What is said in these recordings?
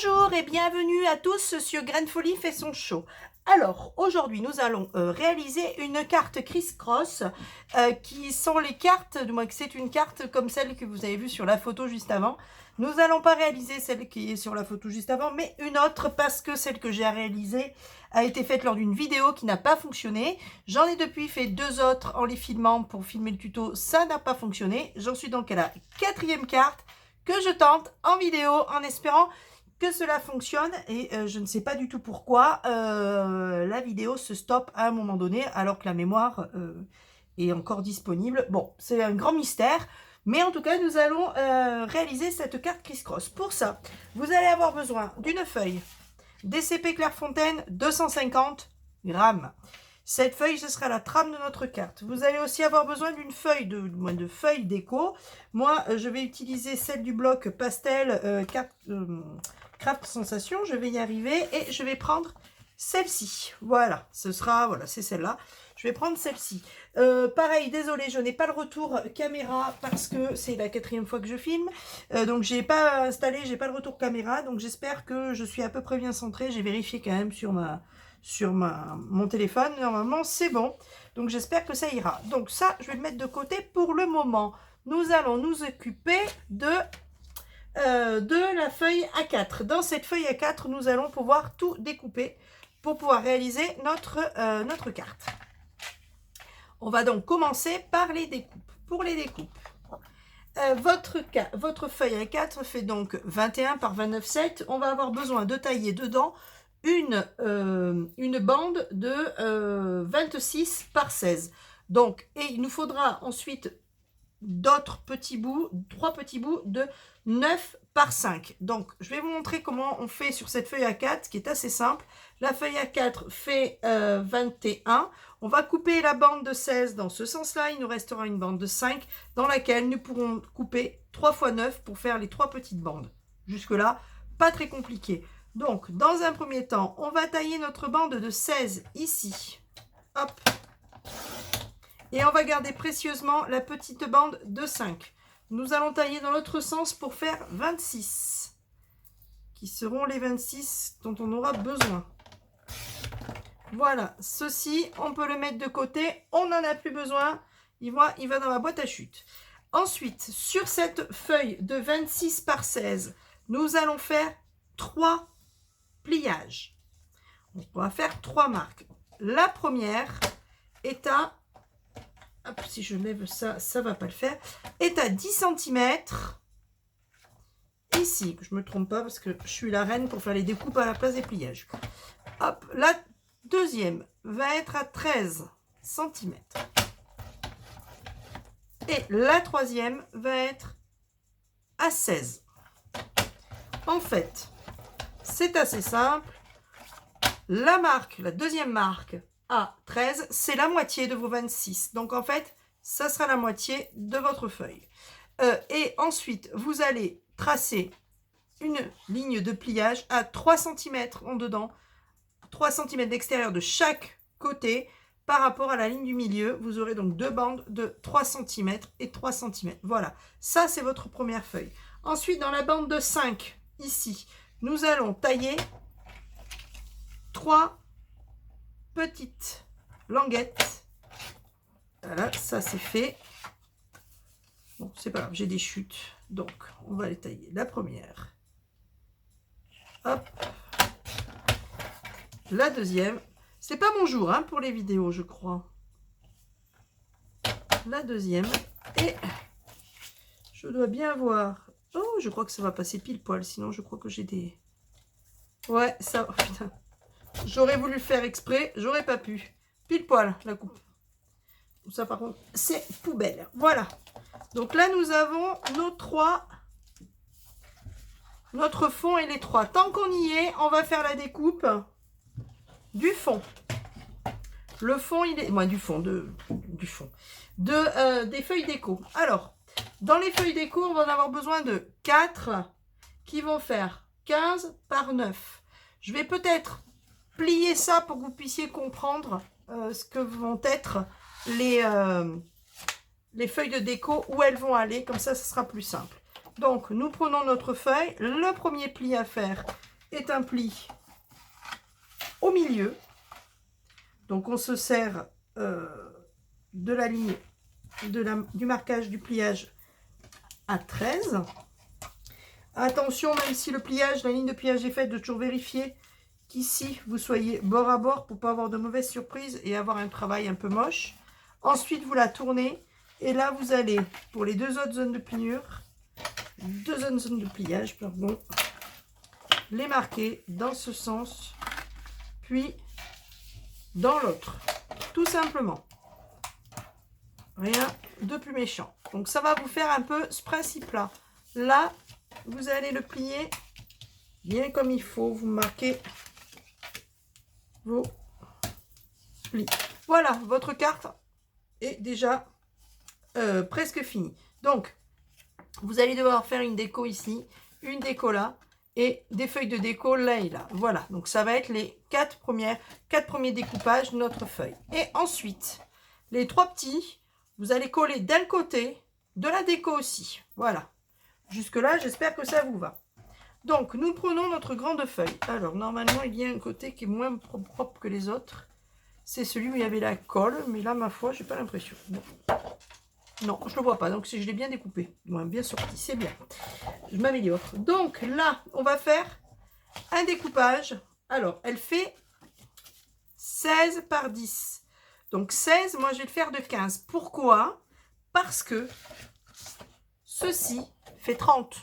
Bonjour et bienvenue à tous sur Graine Folie fait son show. Alors, aujourd'hui, nous allons réaliser une carte criss-cross qui sont les cartes, du moins que c'est une carte comme celle que vous avez vue sur la photo juste avant. Nous n'allons pas réaliser celle qui est sur la photo juste avant, mais une autre parce que celle que j'ai réalisée a été faite lors d'une vidéo qui n'a pas fonctionné. J'en ai depuis fait deux autres en les filmant pour filmer le tuto, ça n'a pas fonctionné. J'en suis donc à la quatrième carte que je tente en vidéo en espérant que cela fonctionne et je ne sais pas du tout pourquoi la vidéo se stoppe à un moment donné alors que la mémoire est encore disponible. Bon, c'est un grand mystère, mais en tout cas, nous allons réaliser cette carte criss-cross. Pour ça, vous allez avoir besoin d'une feuille DCP Clairefontaine 250 grammes. Cette feuille, ce sera la trame de notre carte. Vous allez aussi avoir besoin d'une feuille de feuille déco. Moi, je vais utiliser celle du bloc pastel Craft Sensation. Je vais y arriver et je vais prendre celle-ci. Voilà, c'est celle-là. Je vais prendre celle-ci. Pareil, désolé, je n'ai pas le retour caméra parce que c'est la quatrième fois que je filme. Donc, j'ai pas installé, j'ai pas le retour caméra. Donc, j'espère que je suis à peu près bien centrée. J'ai vérifié quand même sur mon téléphone. Normalement, c'est bon. Donc, j'espère que ça ira. Donc, ça, je vais le mettre de côté pour le moment. Nous allons nous occuper de la feuille A4. Dans cette feuille A4, nous allons pouvoir tout découper pour pouvoir réaliser notre carte. On va donc commencer par les découpes. Pour les découpes, votre feuille A4 fait donc 21 par 29,7. On va avoir besoin de tailler dedans une bande de 26 par 16. Donc, et il nous faudra ensuite d'autres petits bouts, 3 petits bouts de 9 par 5. Donc, je vais vous montrer comment on fait sur cette feuille A4, qui est assez simple. La feuille A4 fait 21. On va couper la bande de 16 dans ce sens-là. Il nous restera une bande de 5 dans laquelle nous pourrons couper 3 x 9 pour faire les 3 petites bandes. Jusque-là, pas très compliqué. Donc, dans un premier temps, on va tailler notre bande de 16 ici. Hop. Et on va garder précieusement la petite bande de 5. Nous allons tailler dans l'autre sens pour faire 26. Qui seront les 26 dont on aura besoin. Voilà, ceci, on peut le mettre de côté. On n'en a plus besoin. Il va dans la boîte à chute. Ensuite, sur cette feuille de 26 par 16, nous allons faire 3 pliages. Donc, on va faire 3 marques. La première est à... Hop, si je lève ça, ça ne va pas le faire. Est à 10 cm. Ici, que je ne me trompe pas parce que je suis la reine pour faire les découpes à la place des pliages. Hop, la deuxième va être à 13 cm. Et la troisième va être à 16. En fait, c'est assez simple. La deuxième marque à 13, c'est la moitié de vos 26. Donc, en fait, ça sera la moitié de votre feuille. Et ensuite, vous allez tracer une ligne de pliage à 3 cm en dedans, 3 cm d'extérieur de chaque côté par rapport à la ligne du milieu. Vous aurez donc deux bandes de 3 cm et 3 cm. Voilà, ça, c'est votre première feuille. Ensuite, dans la bande de 5, ici, nous allons tailler 3 petites languettes. Voilà, ça c'est fait. Bon, c'est pas grave, j'ai des chutes. Donc, on va les tailler. La première. Hop. La deuxième. C'est pas mon jour hein, pour les vidéos, je crois. La deuxième. Et je dois bien voir. Oh, je crois que ça va passer pile poil. Sinon, je crois que j'ai des... Ouais, ça... Oh, putain. J'aurais voulu le faire exprès, j'aurais pas pu. Pile poil, la coupe. Ça, par contre, c'est poubelle. Voilà. Donc là, nous avons notre fond et les 3. Tant qu'on y est, on va faire la découpe du fond. Le fond, il est... du fond. Des feuilles déco. Alors, dans les feuilles déco, on va en avoir besoin de 4 qui vont faire 15 par 9. Je vais peut-être plier ça pour que vous puissiez comprendre ce que vont être les feuilles de déco, où elles vont aller, comme ça, ce sera plus simple. Donc, nous prenons notre feuille. Le premier pli à faire, est un pli au milieu. Donc on se sert de la ligne du marquage du pliage à 13. Attention, même si le pliage, la ligne de pliage est faite, de toujours vérifier qu'ici vous soyez bord à bord pour pas avoir de mauvaises surprises et avoir un travail un peu moche. Ensuite vous la tournez et là vous allez pour les deux autres zones de pliure, deux autres zones de pliage, pardon, les marquer dans ce sens puis dans l'autre, tout simplement. Rien de plus méchant. Donc ça va vous faire un peu ce principe là. Là vous allez le plier bien comme il faut, vous marquez vos plis. Voilà, votre carte est déjà presque finie. Donc vous allez devoir faire une déco ici, une déco là et des feuilles de déco là et là. Voilà, donc ça va être les quatre premiers découpages de notre feuille. Et ensuite, les trois petits, vous allez coller d'un côté de la déco aussi. Voilà. Jusque là, j'espère que ça vous va. Donc, nous prenons notre grande feuille. Alors, normalement, il y a un côté qui est moins propre que les autres. C'est celui où il y avait la colle, mais là, ma foi, j'ai pas l'impression. Bon. Non, je le vois pas, donc je l'ai bien découpé. Bon, bien sorti, c'est bien. Je m'améliore. Donc là, on va faire un découpage. Alors, elle fait 16 par 10. Donc 16, moi je vais le faire de 15. Pourquoi? Parce que ceci fait 30.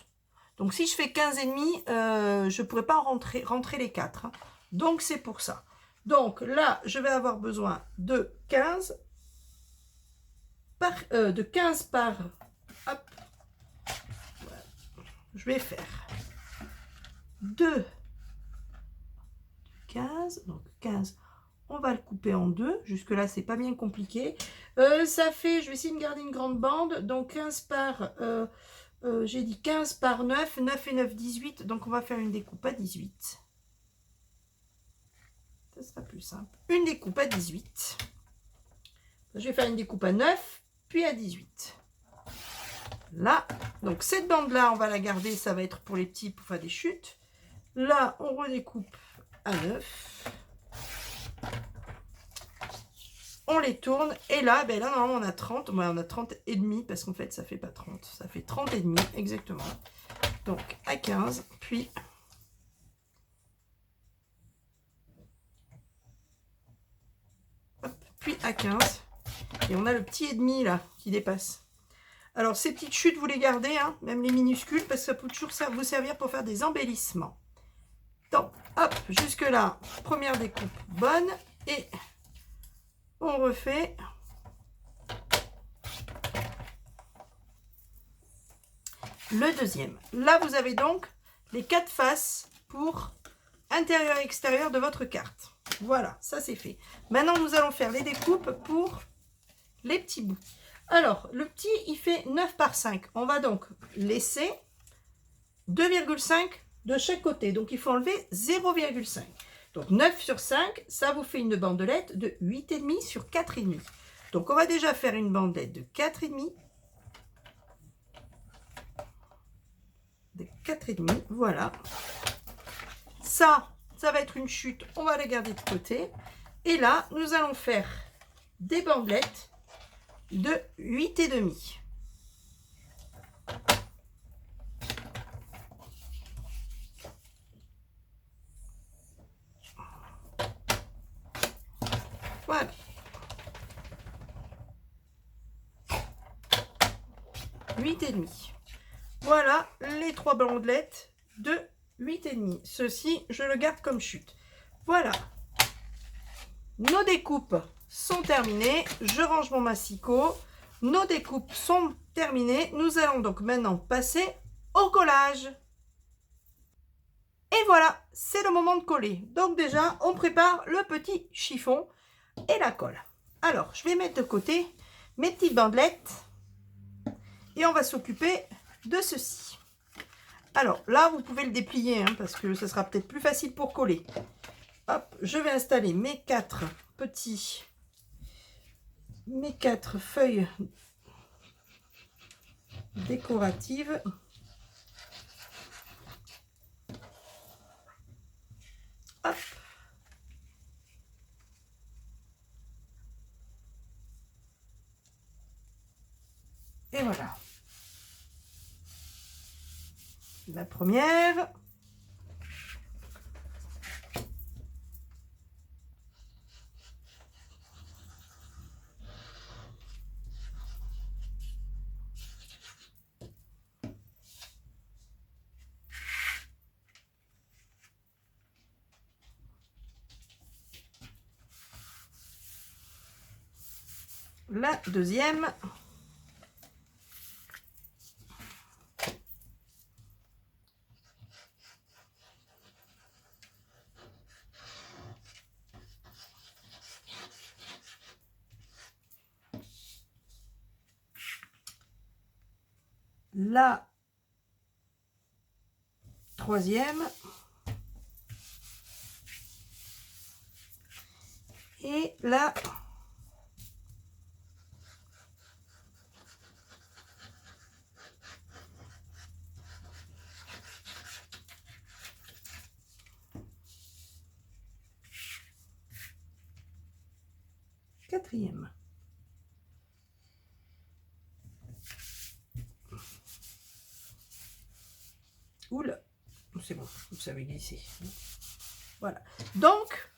Donc si je fais 15 et demi, je ne pourrais pas rentrer les 4. Hein. Donc c'est pour ça. Donc là, je vais avoir besoin de 15 par... hop, voilà. Je vais faire 2, 15. Donc 15, on va le couper en deux. Jusque là, c'est pas bien compliqué. Ça fait, je vais essayer de garder une grande bande. Donc 15 par... j'ai dit 15 par 9, 9 et 9, 18. Donc, on va faire une découpe à 18. Ça sera plus simple. Une découpe à 18. Je vais faire une découpe à 9, puis à 18. Là, donc cette bande-là, on va la garder. Ça va être pour les petits, pour faire des chutes. Là, on redécoupe à 9. On les tourne. Et là, ben là, normalement, on a 30. Ouais, on a 30 et demi, parce qu'en fait, ça fait pas 30. Ça fait 30 et demi, exactement. Donc, à 15, puis... Hop, puis à 15. Et on a le petit et demi, là, qui dépasse. Alors, ces petites chutes, vous les gardez, hein, même les minuscules, parce que ça peut toujours vous servir pour faire des embellissements. Donc, hop, jusque-là, première découpe bonne. Et on refait... le deuxième. Là, vous avez donc les 4 faces pour intérieur et extérieur de votre carte. Voilà, ça c'est fait. Maintenant, nous allons faire les découpes pour les petits bouts. Alors, le petit, il fait 9 par 5. On va donc laisser 2,5 de chaque côté. Donc, il faut enlever 0,5. Donc, 9 sur 5, ça vous fait une bandelette de 8,5 sur 4,5. Donc, on va déjà faire une bandelette de 4,5. De 4,5, voilà. Ça va être une chute, on va la garder de côté. Et là, nous allons faire des bandelettes de 8,5. Voilà. 8,5. Voilà les 3 bandelettes de 8,5. Ceci, je le garde comme chute. Voilà. Nos découpes sont terminées. Je range mon massicot. Nos découpes sont terminées. Nous allons donc maintenant passer au collage. Et voilà, c'est le moment de coller. Donc déjà, on prépare le petit chiffon et la colle. Alors, je vais mettre de côté mes petites bandelettes. Et on va s'occuper de ceci. Alors là, vous pouvez le déplier hein, parce que ce sera peut-être plus facile pour coller. Hop, je vais installer mes 4 feuilles décoratives. La première. La deuxième. La troisième. Et la quatrième. Oula, c'est bon, vous savez glisser. Voilà. Donc,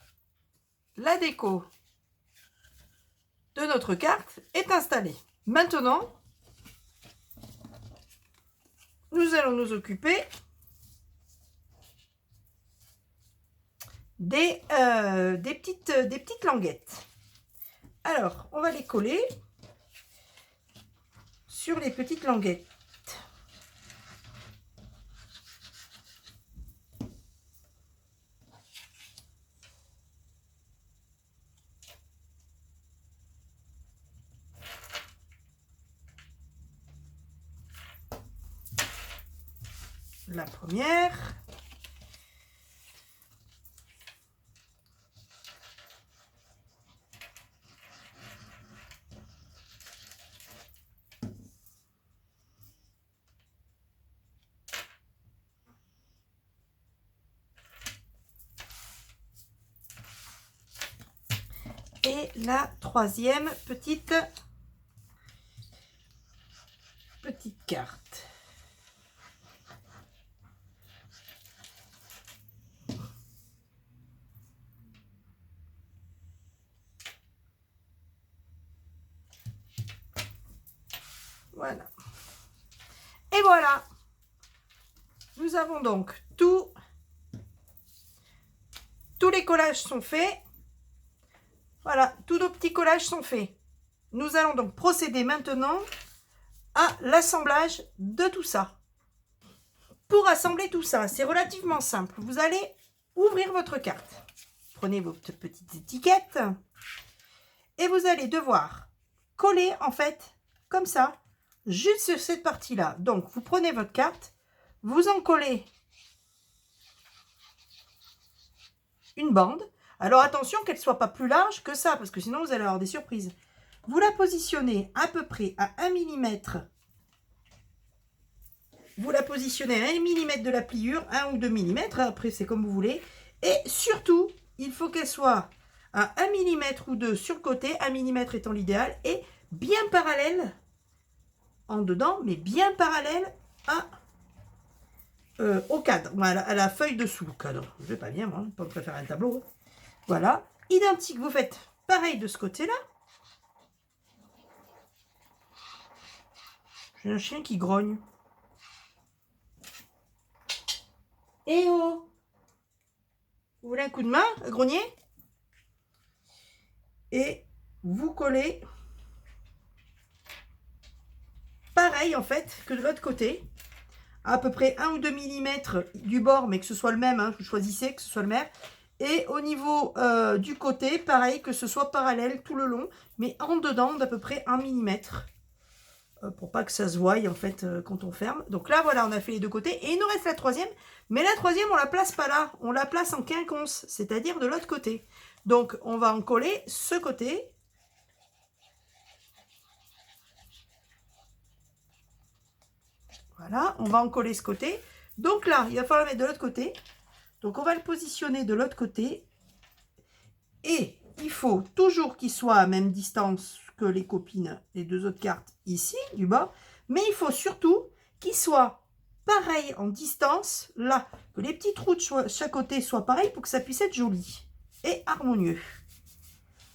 la déco de notre carte est installée. Maintenant, nous allons nous occuper des petites languettes. Alors, on va les coller sur les petites languettes. La première. Et la troisième petite carte. Voilà. Et voilà. Nous avons donc tous les collages sont faits. Voilà, tous nos petits collages sont faits. Nous allons donc procéder maintenant à l'assemblage de tout ça. Pour assembler tout ça, c'est relativement simple. Vous allez ouvrir votre carte. Prenez vos petites étiquettes et vous allez devoir coller en fait comme ça, juste sur cette partie-là. Donc, vous prenez votre carte, vous en collez une bande. Alors, attention qu'elle ne soit pas plus large que ça, parce que sinon, vous allez avoir des surprises. Vous la positionnez à peu près à 1 mm. Vous la positionnez à 1 mm de la pliure, 1 ou 2 mm, après c'est comme vous voulez. Et surtout, il faut qu'elle soit à 1 mm ou 2 sur le côté, 1 mm étant l'idéal, et bien parallèle en dedans, mais bien parallèle au cadre, à la feuille dessous. Le cadre, je vais pas bien, moi, je préfère un tableau. Voilà, identique, vous faites pareil de ce côté-là. J'ai un chien qui grogne. Eh oh! Vous voulez un coup de main à grogner? Et vous collez pareil en fait que de l'autre côté, à peu près 1 ou 2 mm du bord, mais que ce soit le même, hein, vous choisissez que ce soit le même. Et au niveau du côté, pareil, que ce soit parallèle tout le long, mais en dedans d'à peu près 1 mm. Pour pas que ça se voie en fait quand on ferme. Donc là, voilà, on a fait les deux côtés. Et il nous reste la troisième. Mais la troisième, on la place pas là. On la place en quinconce, c'est-à-dire de l'autre côté. Donc, on va en coller ce côté. Voilà, on va en coller ce côté. Donc là, il va falloir le mettre de l'autre côté. Donc, on va le positionner de l'autre côté. Et il faut toujours qu'il soit à même distance que les copines, les deux autres cartes ici, du bas. Mais il faut surtout qu'il soit pareil en distance, là, que les petits trous de chaque côté soient pareils pour que ça puisse être joli et harmonieux.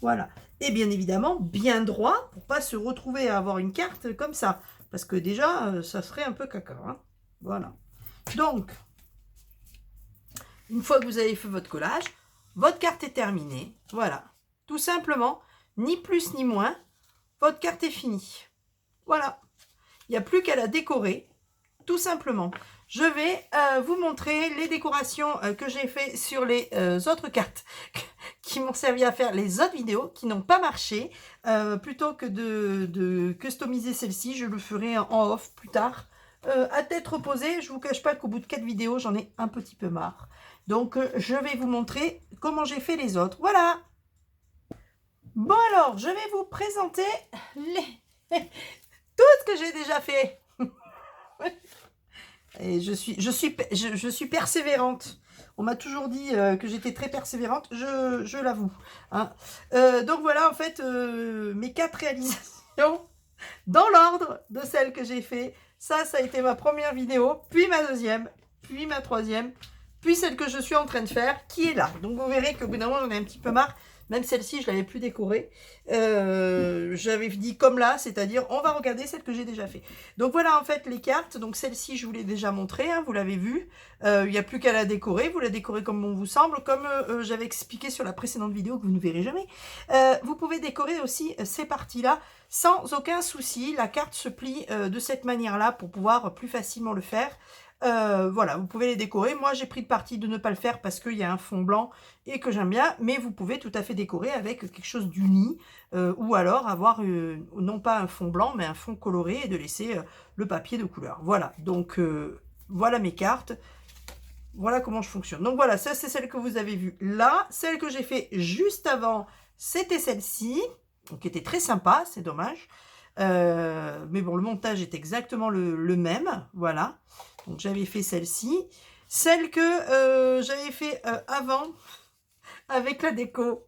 Voilà. Et bien évidemment, bien droit pour pas se retrouver à avoir une carte comme ça. Parce que déjà, ça serait un peu caca. Hein. Voilà. Donc, une fois que vous avez fait votre collage, votre carte est terminée. Voilà. Tout simplement, ni plus ni moins, votre carte est finie. Voilà. Il n'y a plus qu'à la décorer, tout simplement. Je vais vous montrer les décorations que j'ai fait sur les autres cartes qui m'ont servi à faire les autres vidéos qui n'ont pas marché. Plutôt que de customiser celle-ci, je le ferai en off plus tard. À tête reposée, je ne vous cache pas qu'au bout de 4 vidéos, j'en ai un petit peu marre. Donc, je vais vous montrer comment j'ai fait les autres. Voilà. Bon alors, je vais vous présenter tout ce que j'ai déjà fait. Et je suis persévérante. On m'a toujours dit que j'étais très persévérante, je l'avoue. Hein. Donc voilà, en fait, mes 4 réalisations dans l'ordre de celles que j'ai fait. Ça a été ma première vidéo, puis ma deuxième, puis ma troisième, puis celle que je suis en train de faire, qui est là. Donc vous verrez qu'au bout d'un moment, j'en ai un petit peu marre. Même celle-ci, je ne l'avais plus décorée. J'avais dit comme là, c'est-à-dire on va regarder celle que j'ai déjà fait. Donc voilà en fait les cartes. Donc celle-ci, je vous l'ai déjà montrée, hein, vous l'avez vue. Il n'y a plus qu'à la décorer. Vous la décorez comme bon vous semble, comme j'avais expliqué sur la précédente vidéo que vous ne verrez jamais. Vous pouvez décorer aussi ces parties-là sans aucun souci. La carte se plie de cette manière-là pour pouvoir plus facilement le faire. Voilà, vous pouvez les décorer. Moi, j'ai pris le parti de ne pas le faire parce qu'il y a un fond blanc et que j'aime bien. Mais vous pouvez tout à fait décorer avec quelque chose d'uni ou alors avoir non pas un fond blanc, mais un fond coloré et de laisser le papier de couleur. Voilà, donc voilà mes cartes. Voilà comment je fonctionne. Donc voilà, ça c'est celle que vous avez vue là. Celle que j'ai fait juste avant, c'était celle-ci, qui était très sympa, c'est dommage. Mais bon, le montage est exactement le même, voilà. Donc j'avais fait celle-ci. Celle que j'avais fait avant, avec la déco.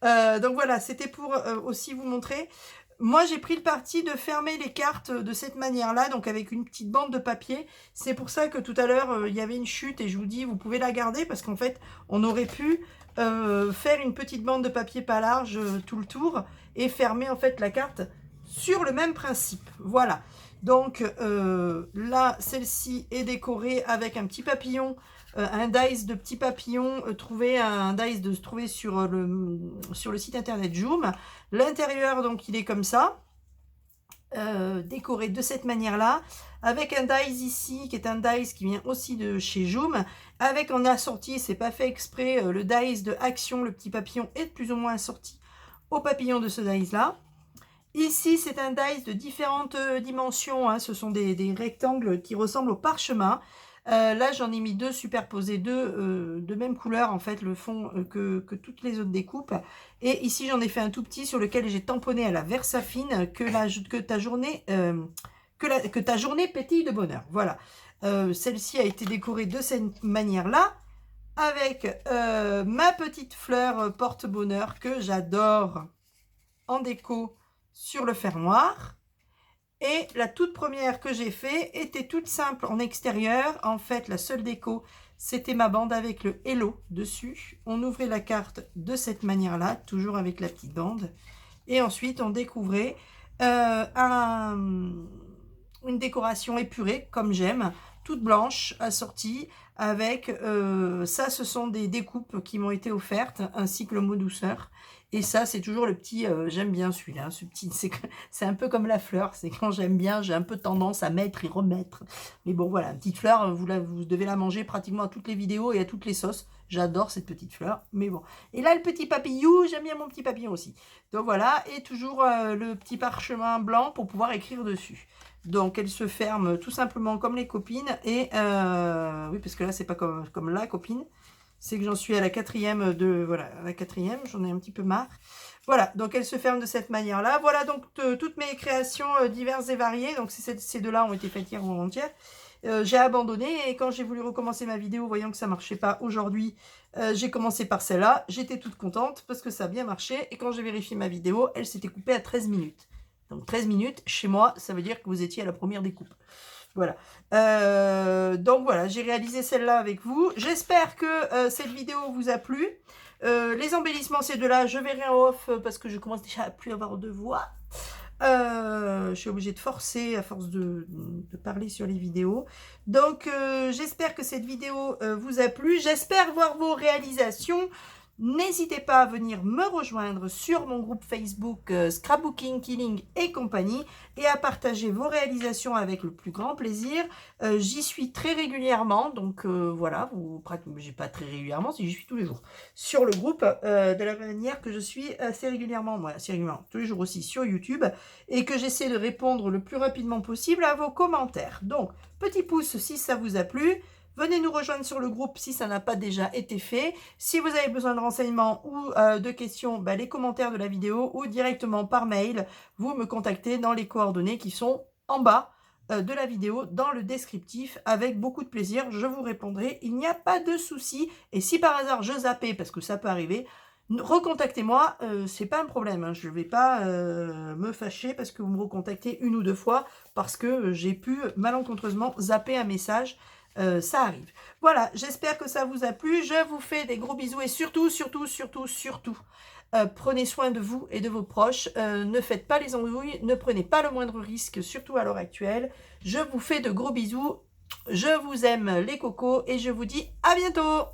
Donc voilà, c'était pour aussi vous montrer. Moi, j'ai pris le parti de fermer les cartes de cette manière-là, donc avec une petite bande de papier. C'est pour ça que tout à l'heure, il y avait une chute et je vous dis, vous pouvez la garder parce qu'en fait, on aurait pu faire une petite bande de papier pas large tout le tour et fermer en fait la carte sur le même principe. Voilà. Donc là, celle-ci est décorée avec un petit papillon, un dice de petits papillons un dice trouvé sur le site internet Joom. L'intérieur, donc, il est comme ça, décoré de cette manière-là, avec un dice ici, qui est un dice qui vient aussi de chez Joom, avec en assorti, c'est pas fait exprès, le dice de Action, le petit papillon est plus ou moins assorti au papillon de ce dice-là. Ici, c'est un dice de différentes dimensions, hein. Ce sont des rectangles qui ressemblent au parchemin. Là, j'en ai mis 2 superposés, 2 de même couleur, en fait, le fond que toutes les autres découpes. Et ici, j'en ai fait un tout petit sur lequel j'ai tamponné à la Versafine que ta journée pétille de bonheur. Voilà. Celle-ci a été décorée de cette manière-là, avec ma petite fleur porte-bonheur que j'adore en déco sur le fermoir. Et la toute première que j'ai fait était toute simple en extérieur. En fait, la seule déco, c'était ma bande avec le Hello dessus. On ouvrait la carte de cette manière-là, toujours avec la petite bande. Et ensuite, on découvrait une décoration épurée, comme j'aime, toute blanche, assortie, avec ça, ce sont des découpes qui m'ont été offertes, ainsi que le mot douceur. Et ça, c'est toujours le petit, j'aime bien celui-là, ce petit, c'est un peu comme la fleur, c'est quand j'aime bien, j'ai un peu tendance à mettre et remettre. Mais bon, voilà, une petite fleur, vous devez la manger pratiquement à toutes les vidéos et à toutes les sauces. J'adore cette petite fleur, mais bon. Et là, le petit papillon, j'aime bien mon petit papillon aussi. Donc voilà, et toujours le petit parchemin blanc pour pouvoir écrire dessus. Donc, elle se ferme tout simplement comme les copines. Et oui, parce que là, c'est pas comme la copine. C'est que j'en suis à la quatrième voilà, à la quatrième, j'en ai un petit peu marre. Voilà, donc elle se ferme de cette manière-là. Voilà donc toutes mes créations diverses et variées. Donc ces deux-là ont été faites hier ou avant-hier. J'ai abandonné et quand j'ai voulu recommencer ma vidéo, voyant que ça ne marchait pas aujourd'hui, j'ai commencé par celle-là. J'étais toute contente parce que ça a bien marché. Et quand j'ai vérifié ma vidéo, elle s'était coupée à 13 minutes. Donc 13 minutes, chez moi, ça veut dire que vous étiez à la première découpe. Voilà. Donc voilà, j'ai réalisé celle-là avec vous. J'espère que cette vidéo vous a plu. Les embellissements, ces deux-là, je verrai en off parce que je commence déjà à plus avoir de voix. Je suis obligée de forcer à force de parler sur les vidéos. Donc, j'espère que cette vidéo vous a plu. J'espère voir vos réalisations. N'hésitez pas à venir me rejoindre sur mon groupe Facebook Scrapbooking, Killing et compagnie et à partager vos réalisations avec le plus grand plaisir. J'y suis très régulièrement, donc voilà, j'ai pas très régulièrement, j'y suis tous les jours sur le groupe, de la manière que je suis assez régulièrement, tous les jours aussi sur YouTube et que j'essaie de répondre le plus rapidement possible à vos commentaires. Donc, petit pouce si ça vous a plu. Venez nous rejoindre sur le groupe si ça n'a pas déjà été fait. Si vous avez besoin de renseignements ou de questions, les commentaires de la vidéo ou directement par mail, vous me contactez dans les coordonnées qui sont en bas de la vidéo, dans le descriptif. Avec beaucoup de plaisir, je vous répondrai. Il n'y a pas de souci. Et si par hasard je zappais, parce que ça peut arriver, recontactez-moi, c'est pas un problème. Hein. Je ne vais pas me fâcher parce que vous me recontactez une ou deux fois parce que j'ai pu malencontreusement zapper un message. Ça arrive. Voilà, j'espère que ça vous a plu. Je vous fais des gros bisous et surtout, prenez soin de vous et de vos proches. Ne faites pas les embrouilles, ne prenez pas le moindre risque, surtout à l'heure actuelle. Je vous fais de gros bisous. Je vous aime les cocos et je vous dis à bientôt.